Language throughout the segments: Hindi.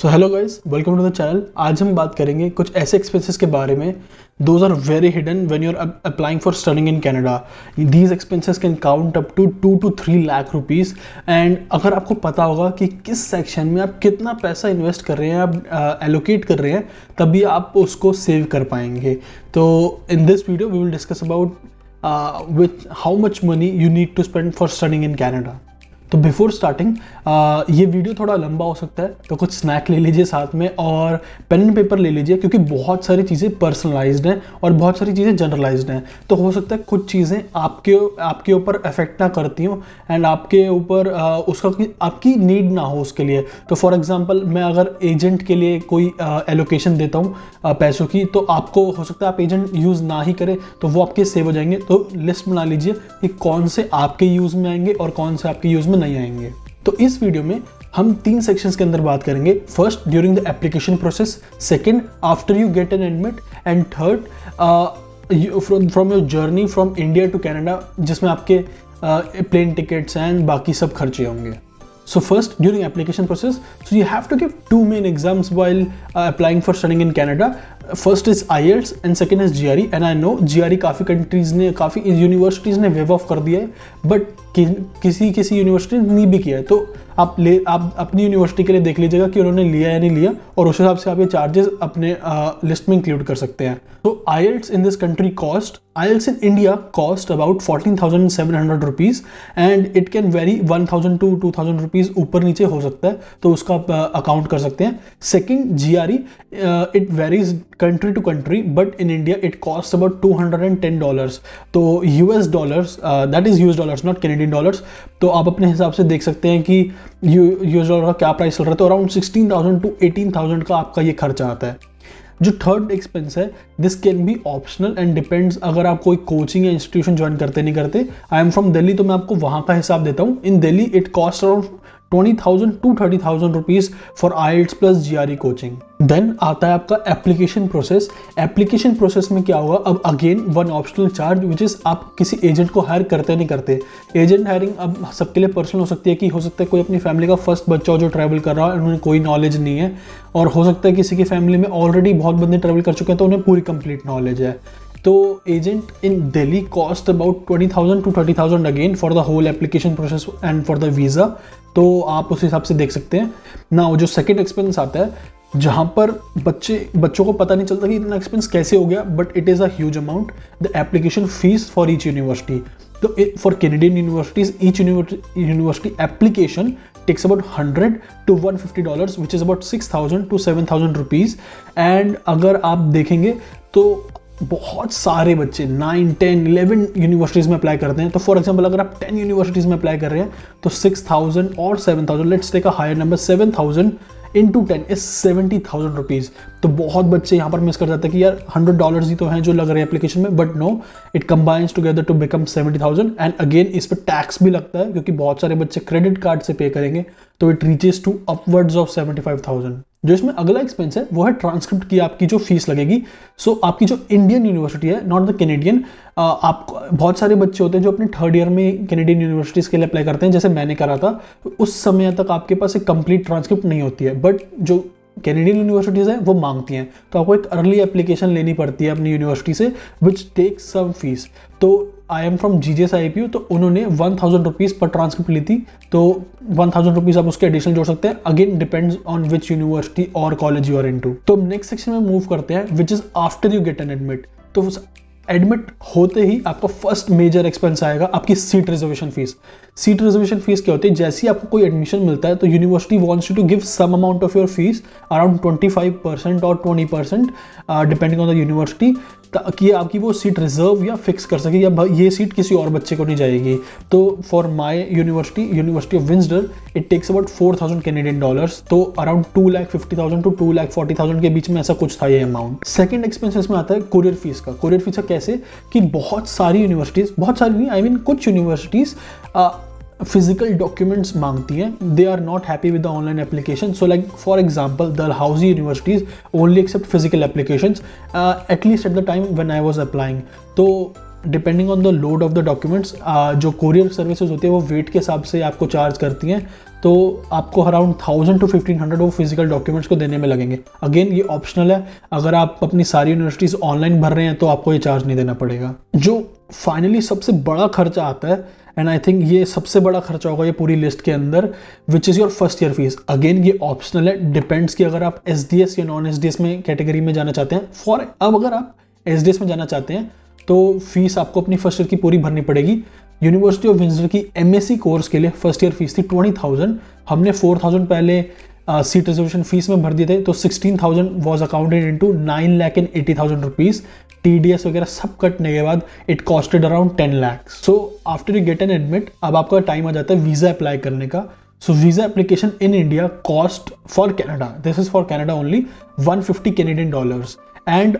So hello guys, welcome to the channel. आज हम बात करेंगे कुछ ऐसे एक्सपेंसेस के बारे में those are very hidden when you are applying for studying in Canada. These expenses can count up to 2 to 3 lakh rupees. And अगर आपको पता होगा कि किस सेक्शन में आप कितना पैसा इन्वेस्ट कर रहे हैं, आप एलोकेट कर रहे हैं, तभी आप उसको सेव कर पाएंगे। तो in this video we will discuss about with how much money you need to spend for studying in Canada. तो बिफोर स्टार्टिंग ये वीडियो थोड़ा लंबा हो सकता है, तो कुछ स्नैक ले लीजिए साथ में और पेन एंड पेपर ले लीजिए, क्योंकि बहुत सारी चीज़ें पर्सनलाइज्ड हैं और बहुत सारी चीज़ें जनरलाइज्ड हैं। तो हो सकता है कुछ चीज़ें आपके ऊपर अफेक्ट ना करती हों एंड आपके ऊपर उसका आपकी नीड ना हो उसके लिए। तो फॉर एग्जांपल मैं अगर एजेंट के लिए कोई एलोकेशन देता हूँ पैसों की, तो आपको हो सकता है आप एजेंट यूज़ ना ही करें, तो वो आपके सेव हो जाएंगे। तो लिस्ट बना लीजिए कि कौन से आपके यूज़ में आएंगे और कौन से आपके यूज़ में नहीं आएंगे। तो इस वीडियो में हम 3 सेक्शंस के अंदर बात करेंगे। First, during the application process, second, after you get an admit, and third from your journey from India to Canada, जिसमें आपके प्लेन टिकट्स एंड बाकी सब खर्चे होंगे। So first, during application process, so you have to give 2 main exams while applying for studying in Canada. First is IELTS and second is GRE. And I know GRE काफ़ी countries ने, काफ़ी यूनिवर्सिटीज़ ने वेव ऑफ कर दिया है, बट किसी यूनिवर्सिटी ने नहीं भी किया है। तो आप अपनी यूनिवर्सिटी के लिए देख लीजिएगा कि उन्होंने लिया या नहीं लिया, और उस हिसाब से आप ये चार्जेस अपने लिस्ट में इंक्लूड कर सकते हैं। तो IELTS in this country cost, IELTS in India cost about 14,700 rupees and it can vary 1,000 to 2,000 rupees ऊपर नीचे हो सकता है, तो उसका अकाउंट कर सकते हैं। Second, GRE, it varies country to country, but in India it costs about $210. तो US dollars, that is US dollars, not Canadian dollars। तो आप अपने हिसाब से देख सकते हैं कि US डॉलर का क्या प्राइस चल रहा है। तो अराउंड 16,000 to 18,000 का आपका ये खर्चा आता है। जो थर्ड एक्सपेंस है, this can be optional and depends अगर आप कोई कोचिंग या इंस्टीट्यूशन ज्वाइन करते नहीं करते। आई एम फ्रॉम दिल्ली, तो मैं आपको वहाँ का हिसाब देता हूँ। In Delhi it cost around 20,000 to 30,000 rupees for IELTS plus GRE coaching. Then आता है आपका एप्लीकेशन प्रोसेस। एप्लीकेशन प्रोसेस में क्या होगा, अब again one optional charge which is आप किसी एजेंट को हायर करते नहीं करते। एजेंट हायरिंग अब सबके लिए पर्सनल हो सकती है, कि हो सकता है कोई अपनी फैमिली का फर्स्ट बच्चा हो जो ट्रैवल कर रहा है, उन्हें कोई नॉलेज नहीं है, और हो सकता है किसी की फैमिली में ऑलरेडी बहुत बंदे ट्रैवल कर चुके हैं तो उन्हें पूरी कंप्लीट नॉलेज है। तो agent in Delhi cost about 20,000 to 30,000 again for the whole application process and for the visa. तो आप उस हिसाब से देख सकते हैं ना। जो सेकेंड एक्सपेंस आता है, जहाँ पर बच्चों को पता नहीं चलता कि इतना एक्सपेंस कैसे हो गया, but it is a huge amount, the application fees for each university. तो for Canadian universities, each university application takes about $100 to $150, which is about 6,000 to 7,000 rupees. And अगर आप देखेंगे तो बहुत सारे बच्चे 9, 10, 11 यूनिवर्सिटीज़ में अप्लाई करते हैं। तो फॉर एग्जांपल अगर आप 10 यूनिवर्सिटीज़ में अप्लाई कर रहे हैं तो 6,000 और 7,000, let's take a higher number, 7,000 into 10 is 70,000 rupees. तो बहुत बच्चे यहाँ पर मिस कर जाते हैं कि यार $100 ही तो हैं जो लग रहे हैं एप्लीकेशन में, but no, it combines together to become 70,000। And again इस पर टैक्स भी लगता है, क्योंकि बहुत सारे बच्चे क्रेडिट कार्ड से पे करेंगे, तो it reaches to upwards of 75,000। जो इसमें अगला एक्सपेंस है वो है ट्रांसक्रिप्ट की आपकी जो फीस लगेगी। सो आपकी जो इंडियन यूनिवर्सिटी है, नॉट द कैनेडियन, आपको बहुत सारे बच्चे होते हैं जो अपने थर्ड ईयर में कैनेडियन यूनिवर्सिटीज़ के लिए अप्लाई करते हैं, जैसे मैंने करा था। उस समय तक आपके पास एक कंप्लीट ट्रांसक्रिप्ट नहीं होती है, बट जो कैनेडियन यूनिवर्सिटीज़ हैं वो मांगती हैं, तो आपको एक अर्ली एप्लीकेशन लेनी पड़ती है अपनी यूनिवर्सिटी से, विच टेक्स सम फीस। तो आई एम फ्रॉम GJSIPU, तो उन्होंने 1,000 रुपीज़ पर ट्रांसक्रिप्ट ली थी, तो 1,000 रुपीज़ आप उसके एडिशनल जोड़ सकते हैं। Again depends on which university और कॉलेज यू आर इनटू। तो नेक्स्ट सेक्शन में मूव करते हैं, which is after you get an admit. तो एडमिट होते ही आपका फर्स्ट मेजर एक्सपेंस आएगा आपकी seat reservation fees. Seat reservation fees क्या होती है, जैसे ही आपको कोई एडमिशन मिलता है तो university wants you to give some amount of your fees, around 25% और 20% डिपेंडिंग ऑन द यूनिवर्सिटी, ताकि आपकी वो सीट रिजर्व या फिक्स कर सके, या ये सीट किसी और बच्चे को नहीं जाएगी। तो for my University of Windsor, it takes about 4,000 Canadian dollars, तो अराउंड 2,50,000 to 2,40,000 के बीच में ऐसा कुछ था ये अमाउंट। सेकेंड एक्सपेंसेस में आता है कुरियर फीस का। कुरियर फीस का कैसे, कि बहुत सारी यूनिवर्सिटीज़, बहुत सारी नहीं, आई मीन कुछ यूनिवर्सिटीज़ फिजिकल डॉक्यूमेंट्स मांगती हैं। They are not happy with the online application. So like for example Dalhousie universities only accept physical applications, at least at the time when I was applying. तो depending on the load of the documents, जो कोरियर सर्विसेज होती है वो वेट के हिसाब से आपको चार्ज करती हैं, तो आपको अराउंड 1000 to 1500 वो फिजिकल डॉक्यूमेंट्स को देने में लगेंगे। अगेन ये ऑप्शनल है, अगर आप अपनी सारी यूनिवर्सिटीज़ ऑनलाइन भर रहे हैं तो आपको ये चार्ज नहीं देना पड़ेगा। जो फाइनली सबसे बड़ा खर्चा आता है, एंड आई थिंक ये सबसे बड़ा खर्चा होगा ये पूरी लिस्ट के अंदर, विच is your first year fees. Again ये ऑप्शनल है, डिपेंड्स कि अगर आप एसडीएस या नॉन एसडीएस में कैटेगरी में जाना चाहते हैं। अब अगर आप एसडीएस में जाना चाहते हैं तो फीस आपको अपनी फर्स्ट ईयर की पूरी भरनी पड़ेगी। यूनिवर्सिटी ऑफ विंडसर की एमएससी कोर्स के लिए फर्स्ट ईयर फीस थी 20,000। हमने 4,000 पहले सीट रिजर्वेशन फीस में भर दिए थे, तो 16,000 was accounted into 9,80,000 rupees. TDS वगैरह सब कटने के बाद it costed around 10 lakh. So after you get an admit, अब आपका टाइम आ जाता है वीज़ा अप्लाई करने का। So visa application in India cost for Canada, this is for Canada only, $150 Canadian dollars. And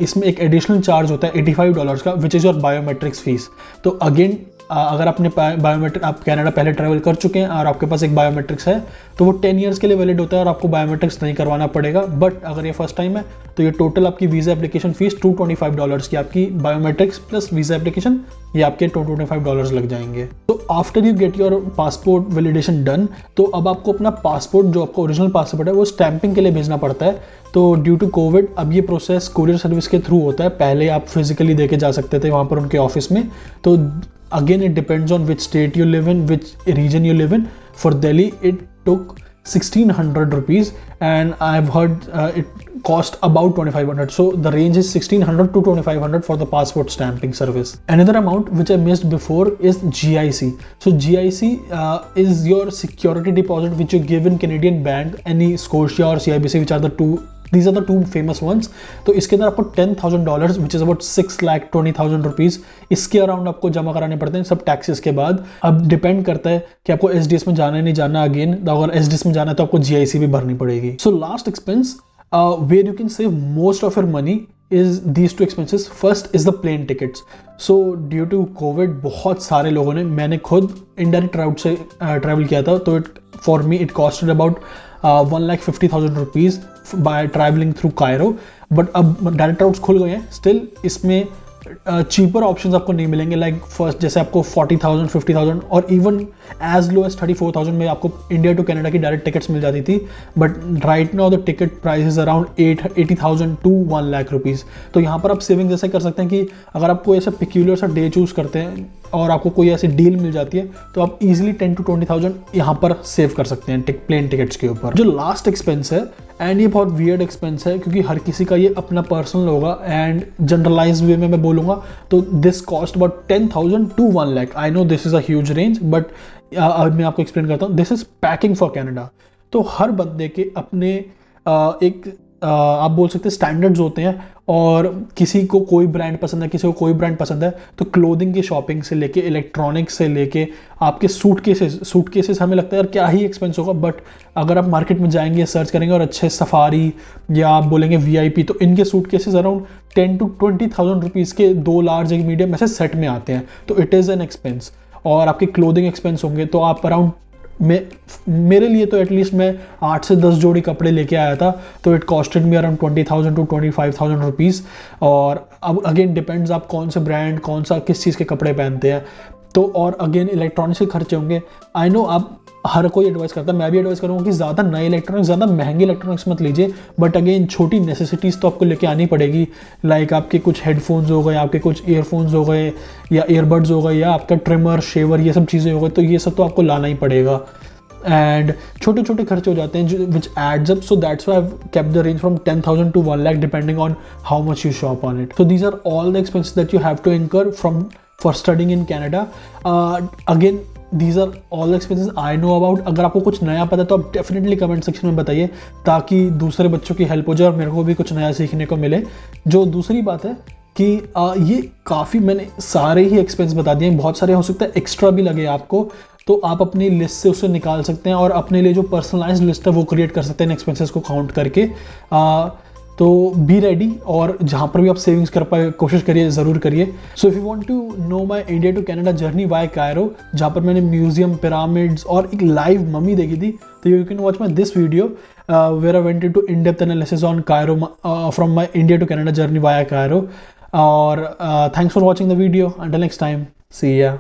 इसमें एक एडिशनल चार्ज होता है $85 का, which is your biometrics fees. तो अगेन अगर आपने बायोमेट्रिक, आप कनाडा पहले ट्रैवल कर चुके हैं और आपके पास एक बायोमेट्रिक्स है, तो वो 10 ईयर्स के लिए वैलिड होता है और आपको बायोमेट्रिक्स नहीं करवाना पड़ेगा। बट अगर ये फर्स्ट टाइम है तो ये टोटल आपकी वीज़ा एप्लीकेशन फीस $225 की, आपकी बायोमेट्रिक्स प्लस वीज़ा एप्लीकेशन, ये आपके $225 लग जाएंगे। तो after you get your passport validation done, तो अब आपको अपना पासपोर्ट, जो आपका ओरिजिनल पासपोर्ट है, वो स्टैंपिंग के लिए भेजना पड़ता है। तो ड्यू टू कोविड अब ये प्रोसेस कोरियर सर्विस के थ्रू होता है, पहले आप फिजिकली देके जा सकते थे वहाँ पर उनके ऑफिस में। तो again it depends on which state you live in, which region you live in. For Delhi it took 1,600 rupees and I've heard it cost about 2,500. So the range is 1,600 to 2,500 for the passport stamping service. Another amount which I missed before is GIC. So GIC is your security deposit which you give in Canadian bank, any Scotia or CIBC, which are the two, these are the two famous ones. तो इसके अंदर आपको $10,000 which is about 6,20,000 रुपीज़ इसके अराउंड आपको जमा कराने पड़ते हैं, सब टैक्सेस के बाद। अब डिपेंड करता है कि आपको एसडीएस में जाना है नहीं जाना। अगेन अगर एसडीएस में जाना है तो आपको जीआईसी भी भरनी पड़ेगी। So last expense where you can save most of your money is these two expenses. First is the plane tickets. So due to COVID बहुत सारे लोगों ने, मैंने खुद indirect route से travel किया था, तो for me it costed about 1,50,000 rupees by traveling through Cairo. But अब direct routes खुल गए हैं, still इसमें चीपर ऑप्शंस आपको नहीं मिलेंगे। लाइक फर्स्ट जैसे आपको 40,000, 50,000 और इवन एज लो एज 34,000 में आपको इंडिया टू कनाडा की डायरेक्ट टिकट्स मिल जाती थी। But right now the ticket price is around 80,000 to 1 lakh rupees. तो यहाँ पर आप सेविंग जैसे कर सकते हैं कि अगर आप कोई ऐसा पिक्यूलर सा डे चूज़ करते हैं और आपको कोई ऐसी डील मिल जाती है, तो आप इजीली 10 to 20,000 यहाँ पर सेव कर सकते हैं प्लेन टिकट्स के ऊपर। जो लास्ट एक्सपेंस है, एंड ये बहुत वियर्ड एक्सपेंस है क्योंकि हर किसी का ये अपना पर्सनल होगा, एंड जनरलाइज वे में मैं बोलूँगा तो this cost about 10,000 to 1 lakh. I know this is a huge range, but मैं आपको एक्सप्लेन करता हूँ। This is packing for Canada. तो हर बंदे के अपने एक आप बोल सकते हैं स्टैंडर्ड्स होते हैं, और किसी को कोई ब्रांड पसंद है, किसी को कोई ब्रांड पसंद है। तो क्लोथिंग की शॉपिंग से लेके इलेक्ट्रॉनिक्स से लेके आपके सूटकेसेस हमें लगता है यार क्या ही एक्सपेंस होगा, बट अगर आप मार्केट में जाएंगे, सर्च करेंगे और अच्छे सफारी या आप बोलेंगे VIP, तो इनके सूटकेसेस अराउंड 10 to 20,000 रुपीज़ के 2 लार्ज एक मीडियम ऐसे सेट में आते हैं। तो इट इज़ एन एक्सपेंस। और आपके क्लोथिंग एक्सपेंस होंगे तो आप अराउंड मेरे लिए तो एटलीस्ट मैं 8 से 10 जोड़ी कपड़े लेके आया था, तो it costed me around 20,000 to 25,000 rupees. और अब अगेन डिपेंड्स आप कौन से ब्रांड, कौन सा किस चीज़ के कपड़े पहनते हैं। तो और अगेन इलेक्ट्रॉनिक्स के खर्चे होंगे। आई नो आप हर कोई एडवाइस करता है, मैं भी एडवाइस करूँगा कि ज़्यादा नए इलेक्ट्रॉनिक्स, ज़्यादा महंगे इलेक्ट्रॉनिक्स मत लीजिए, बट अगेन छोटी नेसेसिटीज़ तो आपको लेके आनी पड़ेगी। लाइक आपके कुछ हेडफोन्स हो गए, आपके कुछ ईयरफोन्स हो गए या ईयरबड्स हो गए, या आपका ट्रिमर, शेवर, ये सब चीज़ें हो गई, तो ये सब तो आपको लाना ही पड़ेगा। एंड छोटे छोटे खर्चे हो जाते हैं which adds up. So that's why I have kept the range from 10,000 to 1 lakh depending on how much you shop on it. So these are all the expenses that you have to incur for studying in Canada. Again these are all expenses I know about. अगर आपको कुछ नया पता है तो आप डेफिनेटली कमेंट सेक्शन में बताइए, ताकि दूसरे बच्चों की हेल्प हो जाए और मेरे को भी कुछ नया सीखने को मिले। जो दूसरी बात है कि ये काफ़ी मैंने सारे ही एक्सपेंस बता दिए हैं, बहुत सारे हो सकता है एक्स्ट्रा भी लगे आपको, तो आप अपनी लिस्ट से उसे निकाल सकते हैं और अपने लिए जो पर्सनलाइज्ड लिस्ट है वो क्रिएट कर सकते हैं एक्सपेंसेस को काउंट करके। तो बी रेडी, और जहाँ पर भी आप सेविंग्स कर पाए कोशिश करिए, ज़रूर करिए। So if you want to know my India to Canada journey via Cairo, जहाँ पर मैंने म्यूजियम, पिरामिड्स और एक लाइव मम्मी देखी थी, तो you can watch my this video where I went into in depth analysis on Cairo from my India to Canada journey via Cairo. और thanks for watching the video, until next time, see या।